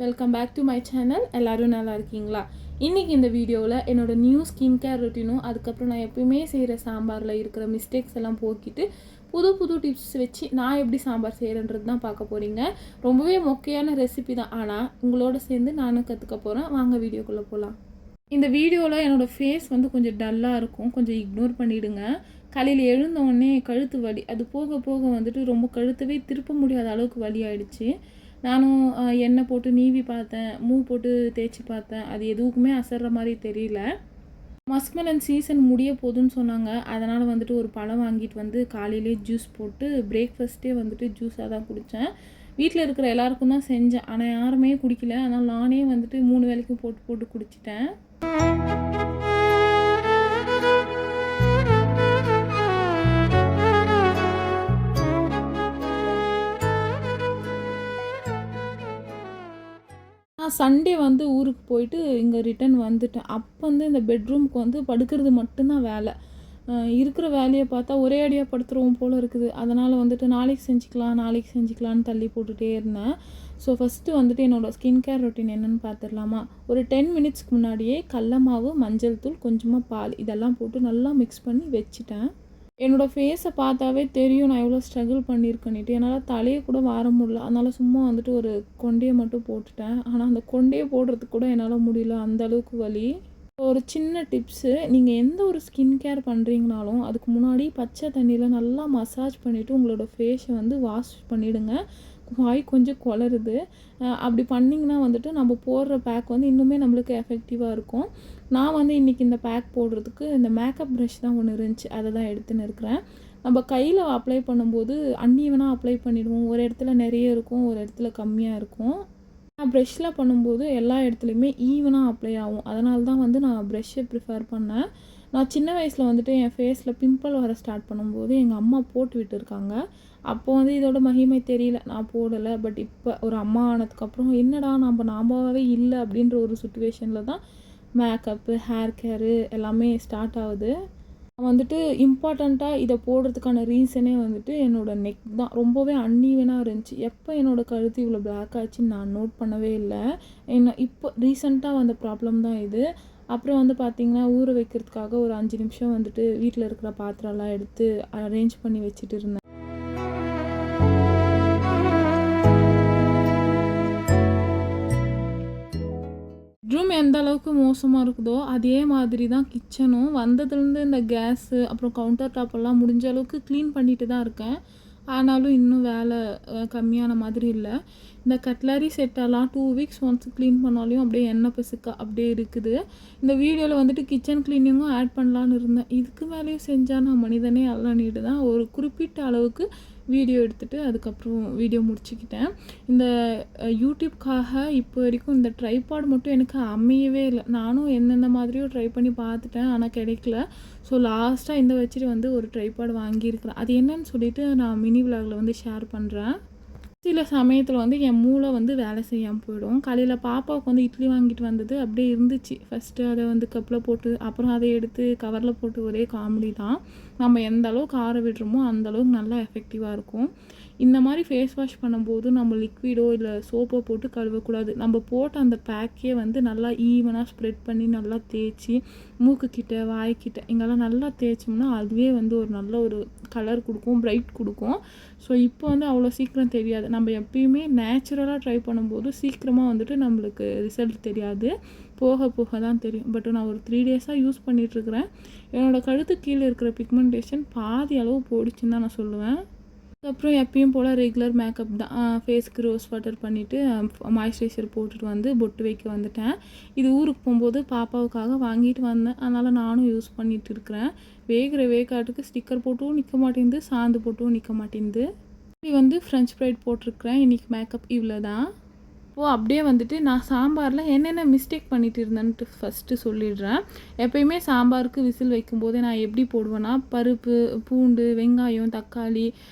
Welcome back to my channel. எல்லோரும் நல்லா இருக்கீங்களா? இன்றைக்கி இந்த வீடியோவில் என்னோடய நியூ ஸ்கின் கேர் ரொட்டீனும் அதுக்கப்புறம் நான் எப்பயுமே செய்கிற சாம்பாரில் இருக்கிற மிஸ்டேக்ஸ் எல்லாம் போக்கிட்டு புது புது டிப்ஸ் வச்சு நான் எப்படி சாம்பார் செய்கிறேன்றது தான் பார்க்க போகிறீங்க. ரொம்பவே மொக்கையான ரெசிபி தான், ஆனால் உங்களோட சேர்ந்து நானும் கற்றுக்க போகிறேன். வாங்க வீடியோக்குள்ளே போகலாம். இந்த வீடியோவில் என்னோடய ஃபேஸ் வந்து கொஞ்சம் டல்லாக இருக்கும், கொஞ்சம் இக்னோர் பண்ணிவிடுங்க. காலையில் எழுந்தவுடனே கழுத்து வலி, அது போக போக வந்துட்டு ரொம்ப கழுத்தவே திருப்ப முடியாத அளவுக்கு வலி ஆகிடுச்சு. நானும் எண்ணெய் போட்டு நீவி பார்த்தேன், போட்டு தேய்ச்சி பார்த்தேன், அது எதுவுக்குமே அசர்ற மாதிரி தெரியல. மஸ்க்மெலன் சீசன் முடிய போகுதுன்னு சொன்னாங்க. அதனால் வந்துட்டு ஒரு பழம் வாங்கிட்டு வந்து காலையிலே ஜூஸ் போட்டு பிரேக்ஃபாஸ்ட்டே வந்துட்டு ஜூஸாக தான் குடித்தேன். வீட்டில் இருக்கிற எல்லாருக்கும் தான் செஞ்சேன், ஆனால் யாருமே குடிக்கல. அதனால் நானே வந்துட்டு 3 வேளைக்கும் போட்டு போட்டு குடிச்சிட்டேன். சண்டே வந்து ஊருக்கு போயிட்டு இங்கே ரிட்டன் வந்துட்டேன். அப்போ வந்து இந்த பெட்ரூமுக்கு வந்து படுக்கிறது மட்டும்தான் வேலை. இருக்கிற வேலையை பார்த்தா ஒரே அடியாக படுத்துருவோம் போல் இருக்குது. அதனால் வந்துட்டு நாளைக்கு செஞ்சுக்கலான்னு தள்ளி போட்டுகிட்டே இருந்தேன். ஸோ ஃபஸ்ட்டு வந்துட்டு என்னோடய ஸ்கின் கேர் ரொட்டீன் என்னென்னு பார்த்துடலாமா? ஒரு 10 மினிட்ஸ்க்கு முன்னாடியே கடல மாவு, மஞ்சள் தூள், கொஞ்சமாக பால் இதெல்லாம் போட்டு நல்லா மிக்ஸ் பண்ணி வச்சுட்டேன். என்னோடய ஃபேஸை பார்த்தாவே தெரியும் நான் எவ்வளோ ஸ்ட்ரகிள் பண்ணியிருக்கேன்னுட்டு. என்னால் தலையை கூட வார முடியல. அதனால் சும்மா வந்துட்டு ஒரு கொண்டையை மட்டும் போட்டுட்டேன். ஆனால் அந்த கொண்டையை போடுறதுக்கு கூட என்னால் முடியல, அந்தளவுக்கு வலி. ஒரு சின்ன டிப்ஸு, நீங்கள் எந்த ஒரு ஸ்கின் கேர் பண்ணுறீங்கனாலும் அதுக்கு முன்னாடி பச்சை தண்ணியில் நல்லா மசாஜ் பண்ணிவிட்டு உங்களோட ஃபேஸை வந்து வாஷ் பண்ணிவிடுங்க. வாய் கொஞ்சம் குளருது. அப்படி பண்ணிங்கன்னா வந்துட்டு நம்ம போடுற பேக் வந்து இன்னுமே நம்மளுக்கு எஃபெக்டிவாக இருக்கும். நான் வந்து இன்றைக்கி இந்த பேக் போடுறதுக்கு இந்த மேக்கப் ப்ரஷ் தான் ஒன்று இருந்துச்சு, அதை தான் எடுத்துன்னு இருக்கிறேன். நம்ம கையில் அப்ளை பண்ணும்போது அன்னீவனாக அப்ளை பண்ணிவிடுவோம். ஒரு இடத்துல நிறைய இருக்கும், ஒரு இடத்துல கம்மியாக இருக்கும். நான் ப்ரெஷ்ஷில் பண்ணும்போது எல்லா இடத்துலையுமே ஈவனாக அப்ளை ஆகும். அதனால தான் வந்து நான் ப்ரெஷ்ஷை ப்ரிஃபர் பண்ணேன். நான் சின்ன வயசில் வந்துட்டு என் ஃபேஸில் பிம்பிள் வர ஸ்டார்ட் பண்ணும்போது எங்கள் அம்மா போட்டு விட்டுருக்காங்க. அப்போ வந்து இதோட மகிமை தெரியல, நான் போடலை. பட் இப்போ ஒரு அம்மா ஆனதுக்கப்புறம் என்னடா நாம்பாவே இல்லை அப்படின்ற ஒரு சுச்சுவேஷனில் தான் மேக்கப்பு, ஹேர் கேரு எல்லாமே ஸ்டார்ட் ஆகுது. வந்துட்டு இம்பார்ட்டண்ட்டாக இதை போடுறதுக்கான ரீசனே வந்துட்டு என்னோடய நெக் தான். ரொம்பவே அன்னீவனாக இருந்துச்சு. எப்போ என்னோடய கழுத்து இவ்வளோ பிளாக் ஆச்சுன்னு நான் நோட் பண்ணவே இல்லை. இப்போ ரீசெண்டாக வந்த ப்ராப்ளம் தான் இது. அப்புறம் வந்து பார்த்திங்கன்னா ஊற வைக்கிறதுக்காக ஒரு 5 நிமிஷம் வந்துட்டு வீட்டில் இருக்கிற பாத்திரம்லாம் எடுத்து அரேஞ்ச் பண்ணி வச்சுட்டு இருந்தேன். ரூம் எந்த அளவுக்கு மோசமாக இருக்குதோ அதே மாதிரி தான் கிச்சனும். வந்ததுலேருந்து இந்த கேஸு அப்புறம் கவுண்டர் டாப்பெல்லாம் முடிஞ்ச அளவுக்கு க்ளீன் பண்ணிட்டு தான் இருக்கேன். ஆனாலும் இன்னும் வேலை கம்மியான மாதிரி இல்லை. இந்த கட்லரி செட்டெல்லாம் 2 வீக்ஸ் ஒன்ஸ் க்ளீன் பண்ணாலையும் அப்படியே எண்ணெய் பிசுக்க அப்படியே இருக்குது. இந்த வீடியோவில் வந்துட்டு கிச்சன் க்ளீனிங்கும் ஆட் பண்ணலான்னு இருந்தேன். இதுக்கு மேலேயும் செஞ்சால் நான் மனிதனே அல்லனிட்டு தான் ஒரு குறிப்பிட்ட அளவுக்கு வீடியோ எடுத்துகிட்டு அதுக்கப்புறம் வீடியோ முடிச்சுக்கிட்டேன். இந்த யூடியூப்காக இப்போ வரைக்கும் இந்த ட்ரைபாட் மட்டும் எனக்கு அமையவே இல்லை. நானும் எந்தெந்த மாதிரியோ ட்ரை பண்ணி பார்த்துட்டேன், ஆனால் கிடைக்கல. ஸோ லாஸ்ட்டாக இந்த வச்சுட்டு வந்து ஒரு ட்ரைபாட் வாங்கியிருக்கிறேன். அது என்னன்னு சொல்லிட்டு நான் மினி விலாகில் வந்து ஷேர் பண்ணுறேன். சில சமயத்தில் வந்து என் மூளை வந்து வேலை செய்யாமல் போயிடும். காலையில் பாப்பாவுக்கு வந்து இட்லி வாங்கிட்டு வந்தது அப்படியே இருந்துச்சு. ஃபஸ்ட்டு அதை வந்து கப்பில் போட்டு அப்புறம் அதை எடுத்து கவரில் போட்டு ஒரே காமெடி தான். நம்ம எந்த அளவுக்கு ஆற விடுறோமோ அந்தளவுக்கு நல்லா எஃபெக்டிவாக இருக்கும். இந்த மாதிரி ஃபேஸ் வாஷ் பண்ணும்போது நம்ம லிக்விடோ இல்லை சோப்போ போட்டு கழுவக்கூடாது. நம்ம போட்ட அந்த பேக்கே வந்து நல்லா ஈவனாக ஸ்ப்ரெட் பண்ணி நல்லா தேய்ச்சி மூக்குக்கிட்ட, வாய்க்கிட்ட இங்கெல்லாம் நல்லா தேய்ச்சோம்னா அதுவே வந்து ஒரு நல்ல ஒரு கலர் கொடுக்கும், பிரைட் கொடுக்கும். ஸோ இப்போ வந்து அவ்வளோ சீக்கிரம் தெரியாது. நம்ம எப்பயுமே நேச்சுரலாக ட்ரை பண்ணும்போது சீக்கிரமாக வந்துட்டு நம்மளுக்கு ரிசல்ட் தெரியாது, போக போக தான் தெரியும். பட் நான் ஒரு 3 டேஸாக யூஸ் பண்ணிகிட்ருக்கிறேன். என்னோடய கழுத்து கீழே இருக்கிற பிக்மெண்டேஷன் பாதி அளவு போயிடுச்சுன்னு தான் நான் சொல்லுவேன். அதுக்கப்புறம் எப்பயும் போல் ரெகுலர் மேக்கப் தான். ஃபேஸ்க்கு ரோஸ் வாட்டர் பண்ணிவிட்டு மாய்ஸ்சரைசர் போட்டுட்டு வந்து பொட்டு வைக்க வந்துட்டேன். இது ஊருக்கு போகும்போது பாப்பாவுக்காக வாங்கிட்டு வந்தேன், அதனால் நானும் யூஸ் பண்ணிகிட்டு இருக்கிறேன். வேகிற வேக்காட்டுக்கு ஸ்டிக்கர் போட்டும் நிற்க மாட்டேங்குது, சாந்து போட்டும் நிற்க மாட்டேங்குது. இப்படி வந்து ஃப்ரெஞ்ச் ஃப்ரைட் போட்டிருக்கிறேன். இன்றைக்கி மேக்கப் இவ்வளோ தான். இப்போது அப்படியே வந்துட்டு நான் சாம்பாரில் என்னென்ன மிஸ்டேக் பண்ணிட்டு இருந்தேன்ட்டு ஃபஸ்ட்டு சொல்லிடுறேன். எப்பயுமே சாம்பாருக்கு விசில் வைக்கும்போதே நான் எப்படி போடுவேன்னா, பருப்பு, பூண்டு, வெங்காயம், தக்காளி,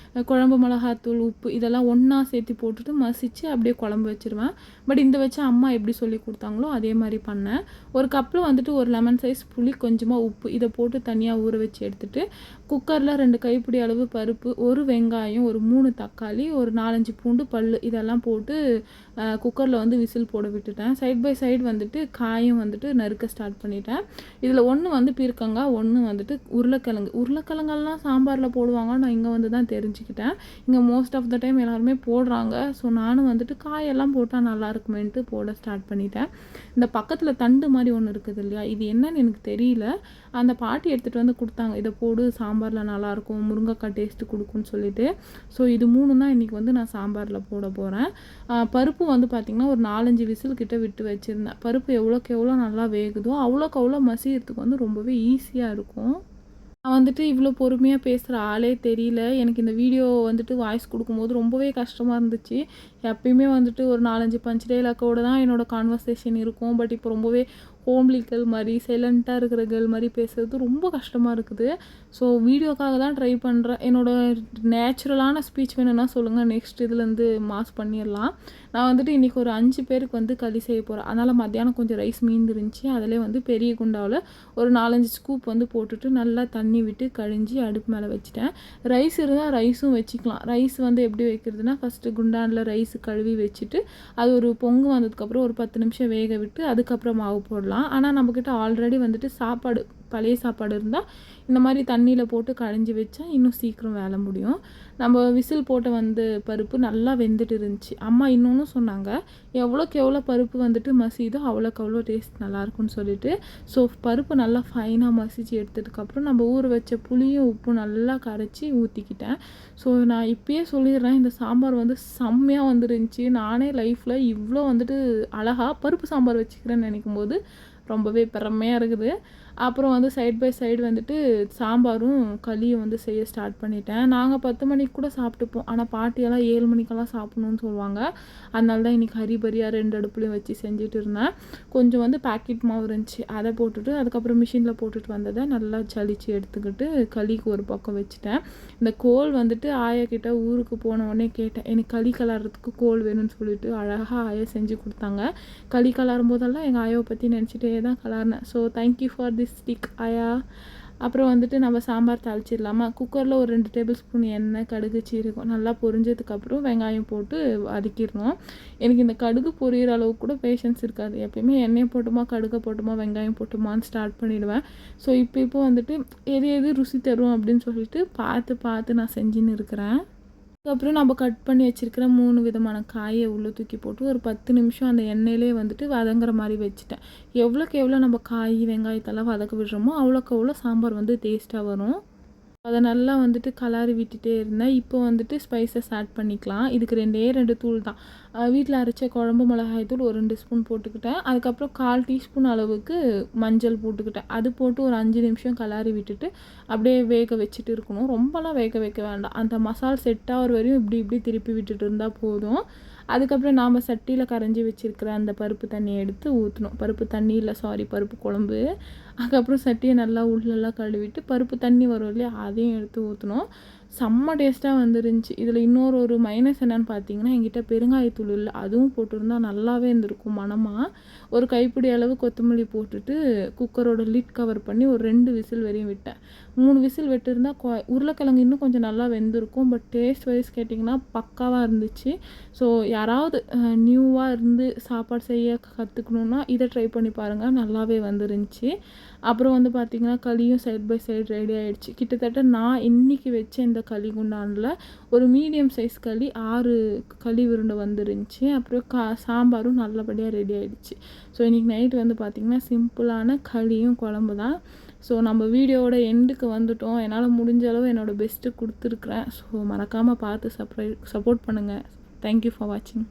குழம்பு மிளகாத்தூள், உப்பு இதெல்லாம் ஒன்றா சேர்த்து போட்டுட்டு மசித்து அப்படியே குழம்பு வச்சுருவேன். பட் இந்த வச்சு அம்மா எப்படி சொல்லி கொடுத்தாங்களோ அதே மாதிரி பண்ணேன். ஒரு கப்பில் வந்துட்டு ஒரு லெமன் சைஸ் புளி, கொஞ்சமாக உப்பு இதை போட்டு தனியாக ஊற வச்சு எடுத்துகிட்டு குக்கரில் 2 கைப்பிடி அளவு பருப்பு, ஒரு வெங்காயம், ஒரு 3 தக்காளி, ஒரு 4-5 பூண்டு பல் இதெல்லாம் போட்டு குக்கரில் வந்து விசில் போட விட்டுட்டேன். சைட் பை சைடு வந்துட்டு காயும் வந்துட்டு நறுக்க ஸ்டார்ட் பண்ணிட்டேன். இதில் ஒன்று வந்து பீர்க்கங்காய், ஒன்று வந்துட்டு உருளைக்கிழங்கெல்லாம் சாம்பாரில் போடுவாங்க. நான் இங்கே வந்து தான் தெரிஞ்சுக்கிட்டேன். இங்கே மோஸ்ட் ஆஃப் த டைம் எல்லாருமே போடுறாங்க. ஸோ நானும் வந்துட்டு காயெல்லாம் போட்டால் நல்லா இருக்குமேன்ட்டு போட ஸ்டார்ட் பண்ணிட்டேன். இந்த பக்கத்தில் தண்டு மாதிரி ஒன்று இருக்குது இல்லையா, இது என்னன்னு எனக்கு தெரியல. அந்த பாட்டி எடுத்துகிட்டு வந்து கொடுத்தாங்க. இதை போடு சாம்பாரில் நல்லாயிருக்கும், முருங்கைக்காய் டேஸ்ட்டு கொடுக்குன்னு சொல்லிட்டு. ஸோ இது 3 தான் இன்றைக்கி வந்து நான் சாம்பாரில் போட போகிறேன். பருப்பு வந்து பார்த்திங்கன்னா ஒரு 4-5 விசில் கிட்ட விட்டு வச்சுருந்தேன். பருப்பு எவ்வளோக்கு எவ்வளோ நல்லா வேகுதோ அவ்வளோக்கு அவ்வளோ மசியறதுக்கு வந்து ரொம்பவே ஈஸியாக இருக்கும். நான் வந்துட்டு இவ்வளோ பொறுமையாக பேசுகிற ஆளே தெரியல. எனக்கு இந்த வீடியோ வந்துட்டு வாய்ஸ் கொடுக்கும்போது ரொம்பவே கஷ்டமாக இருந்துச்சு. எப்பயுமே வந்துட்டு ஒரு 4-5 பஞ்ச் டயலாக்கோட தான் என்னோடய கான்வர்சேஷன் இருக்கும். பட் இப்போ ரொம்பவே ஹோம்லி கேர்ள் மாதிரி சைலண்ட்டாக இருக்கிற கேர்ள் மாதிரி பேசுகிறது ரொம்ப கஷ்டமாக இருக்குது. ஸோ வீடியோக்காக தான் ட்ரை பண்ணுறேன். என்னோடய நேச்சுரலான ஸ்பீச் வேணும்னா சொல்லுங்கள், நெக்ஸ்ட் இதுலேருந்து மாஸ் பண்ணிடலாம். நான் வந்துட்டு இன்றைக்கி ஒரு 5 பேருக்கு வந்து களி செய்ய போகிறேன். அதனால் மத்தியானம் கொஞ்சம் ரைஸ் மீந்துருந்துச்சு. அதிலே வந்து பெரிய குண்டாவில் ஒரு 4-5 ஸ்கூப் வந்து போட்டுட்டு நல்லா தண்ணி விட்டு கழிஞ்சி அடுப்பு மேலே வச்சுட்டேன். ரைஸ் இருந்தால் ரைஸும் வச்சுக்கலாம். ரைஸ் வந்து எப்படி வைக்கிறதுனா, ஃபஸ்ட்டு குண்டானில் ரைஸ் கழுவி வச்சுட்டு அது ஒரு பொங்கு வந்ததுக்கப்புறம் ஒரு 10 நிமிஷம் வேக விட்டு அதுக்கப்புறம் மாவு போடலாம். ஆனால் நம்மக்கிட்ட ஆல்ரெடி வந்துட்டு சாப்பாடு பழைய சாப்பாடு இருந்தால் இந்த மாதிரி தண்ணியில் போட்டு கழிஞ்சி வச்சா இன்னும் சீக்கிரம் வேலை முடியும். நம்ம விசில் போட்ட வந்து பருப்பு நல்லா வெந்துட்டு இருந்துச்சு. அம்மா இன்னொன்று சொன்னாங்க, எவ்வளோக்கு எவ்வளோ பருப்பு வந்துட்டு மசிதோ அவ்வளோக்கு அவ்வளோ டேஸ்ட் நல்லாயிருக்குன்னு சொல்லிட்டு. ஸோ பருப்பு நல்லா ஃபைனாக மசிச்சு எடுத்ததுக்கப்புறம் நம்ம ஊற வச்ச புளியும் உப்பும் நல்லா கரைச்சி ஊற்றிக்கிட்டேன். ஸோ நான் இப்பயே சொல்லிடுறேன், இந்த சாம்பார் வந்து செம்மையாக வந்துருந்துச்சு. நானே லைஃப்பில் இவ்வளோ வந்துட்டு அழகாக பருப்பு சாம்பார் வச்சுக்கிறேன்னு நினைக்கும் போது ரொம்பவே பெருமையாக இருக்குது. அப்புறம் வந்து சைட் பை சைடு வந்துட்டு சாம்பாரும் களியும் வந்து செய்ய ஸ்டார்ட் பண்ணிட்டேன். நாங்கள் 10 மணிக்கு கூட சாப்பிட்டுப்போம். ஆனால் பாட்டியெல்லாம் 7 மணிக்கெல்லாம் சாப்பிட்ணுன்னு சொல்லுவாங்க. அதனால தான் இன்றைக்கி ஹரிபரியாக 2 அடுப்புலையும் வச்சு செஞ்சுட்டு இருந்தேன். கொஞ்சம் வந்து பேக்கெட் மாவு இருந்துச்சு, அதை போட்டுட்டு அதுக்கப்புறம் மிஷினில் போட்டுட்டு வந்ததை நல்லா சலிச்சு எடுத்துக்கிட்டு களிக்கு ஒரு பக்கம் வச்சுட்டேன். இந்த கோல் வந்துட்டு ஆயா கிட்ட ஊருக்கு போன உடனே கேட்டேன், எனக்கு களி கலர்றதுக்கு கோல் வேணும்னு சொல்லிட்டு அழகாக ஆயா செஞ்சு கொடுத்தாங்க. களி கலரும் போதெல்லாம் எங்கள் ஆயாவை பற்றி நினச்சிட்டே தான் கலர்னேன். So thank you for this stick ஆயா. அப்புறம் வந்துட்டு நம்ம சாம்பார் தாளிச்சிடலாமா. குக்கரில் ஒரு 2 டேபிள் ஸ்பூன் எண்ணெய், கடுகு, சீரகம் நல்லா பொரிஞ்சதுக்கப்புறம் வெங்காயம் போட்டு வதக்கிடணும். எனக்கு இந்த கடுகு பொரியிற அளவுக்கு கூட பேஷன்ஸ் இருக்காது. எப்பயுமே எண்ணெயை போட்டுமா கடுகை போட்டுமா வெங்காயம் போட்டுமான்னு ஸ்டார்ட் பண்ணிவிடுவேன். ஸோ இப்போ வந்துட்டு எது ருசி தரும் அப்படின்னு சொல்லிட்டு பார்த்து நான் செஞ்சுன்னு இருக்கிறேன். அதுக்கப்புறம் நம்ம கட் பண்ணி வச்சுருக்கிற 3 விதமான காயை உள்ளே தூக்கி போட்டு ஒரு 10 நிமிஷம் அந்த எண்ணெயிலே வந்துட்டு வதங்குற மாதிரி வச்சுட்டேன். எவ்வளோக்கு எவ்வளோ நம்ம காய் வெங்காயத்தெல்லாம் வதக்க விடுறோமோ அவ்வளோக்கு அவ்வளோ சாம்பார் வந்து டேஸ்ட்டாக வரும். அதை நல்லா வந்துட்டு கலரி விட்டுட்டே இருந்தேன். இப்போ வந்துட்டு ஸ்பைசஸ் ஆட் பண்ணிக்கலாம். இதுக்கு 2 தூள் தான். வீட்டில் அரைச்ச குழம்பு மிளகாய் தூள் ஒரு 2 ஸ்பூன் போட்டுக்கிட்டேன். அதுக்கப்புறம் 1/4 டீஸ்பூன் அளவுக்கு மஞ்சள் போட்டுக்கிட்டேன். அது போட்டு ஒரு 5 நிமிஷம் கலரி விட்டுட்டு அப்படியே வேக வச்சுட்டு இருக்கணும். ரொம்பலாம் வேக வைக்க வேண்டாம். அந்த மசாலா செட் ஆகிற வரையும் இப்படி திருப்பி விட்டுட்டு இருந்தால் போதும். அதுக்கப்புறம் நாம் சட்டியில் கரைஞ்சி வச்சுருக்கிற அந்த பருப்பு தண்ணியை எடுத்து ஊற்றணும். பருப்பு குழம்பு. அதுக்கப்புறம் சட்டியை நல்லா உள்ளெல்லாம் கழுவிட்டு பருப்பு தண்ணி வரும் இல்லையா, அதையும் எடுத்து ஊற்றணும். செம்ம டேஸ்ட்டாக வந்துருந்துச்சு. இதில் இன்னொரு மைனஸ் என்னென்னு பார்த்தீங்கன்னா, என்கிட்ட பெருங்காயத்தூள் இல்லை. அதுவும் போட்டிருந்தா நல்லாவே இருந்திருக்கும் மணமாக. ஒரு கைப்பிடி அளவு கொத்தமல்லி போட்டுட்டு குக்கரோட லிட் கவர் பண்ணி ஒரு 2 விசில் வரையும் விட்டேன். 3 விசில் விட்டுருந்தால் உருளைக்கிழங்கு இன்னும் கொஞ்சம் நல்லா வெந்திருக்கும். பட் டேஸ்ட் வைஸ் கேட்டிங்கன்னா பக்காவாக இருந்துச்சு. ஸோ யாராவது நியூவாக இருந்து சாப்பாடு செய்ய கற்றுக்கணுன்னா இதை ட்ரை பண்ணி பாருங்கள், நல்லாவே வந்துருந்துச்சு. அப்புறம் வந்து பார்த்திங்கன்னா களியும் சைட் பை சைடு ரெடி ஆகிடுச்சு. கிட்டத்தட்ட நான் இன்றைக்கி வச்ச இந்த களி குண்டானில் ஒரு மீடியம் சைஸ் களி 6 களி உருண்டை வந்துருந்துச்சு. அப்புறம் சாம்பாரும் நல்லபடியாக ரெடி ஆகிடுச்சு. ஸோ இன்றைக்கி நைட்டு வந்து பார்த்திங்கன்னா சிம்பிளான களியும் குழம்பு தான். ஸோ நம்ம வீடியோவோட எண்டுக்கு வந்துட்டோம். என்னால் முடிஞ்ச அளவு என்னோடய பெஸ்ட்டு கொடுத்துருக்குறேன். ஸோ மறக்காமல் பார்த்து சப்போர்ட் பண்ணுங்கள். தேங்க்யூ ஃபார் வாட்சிங்.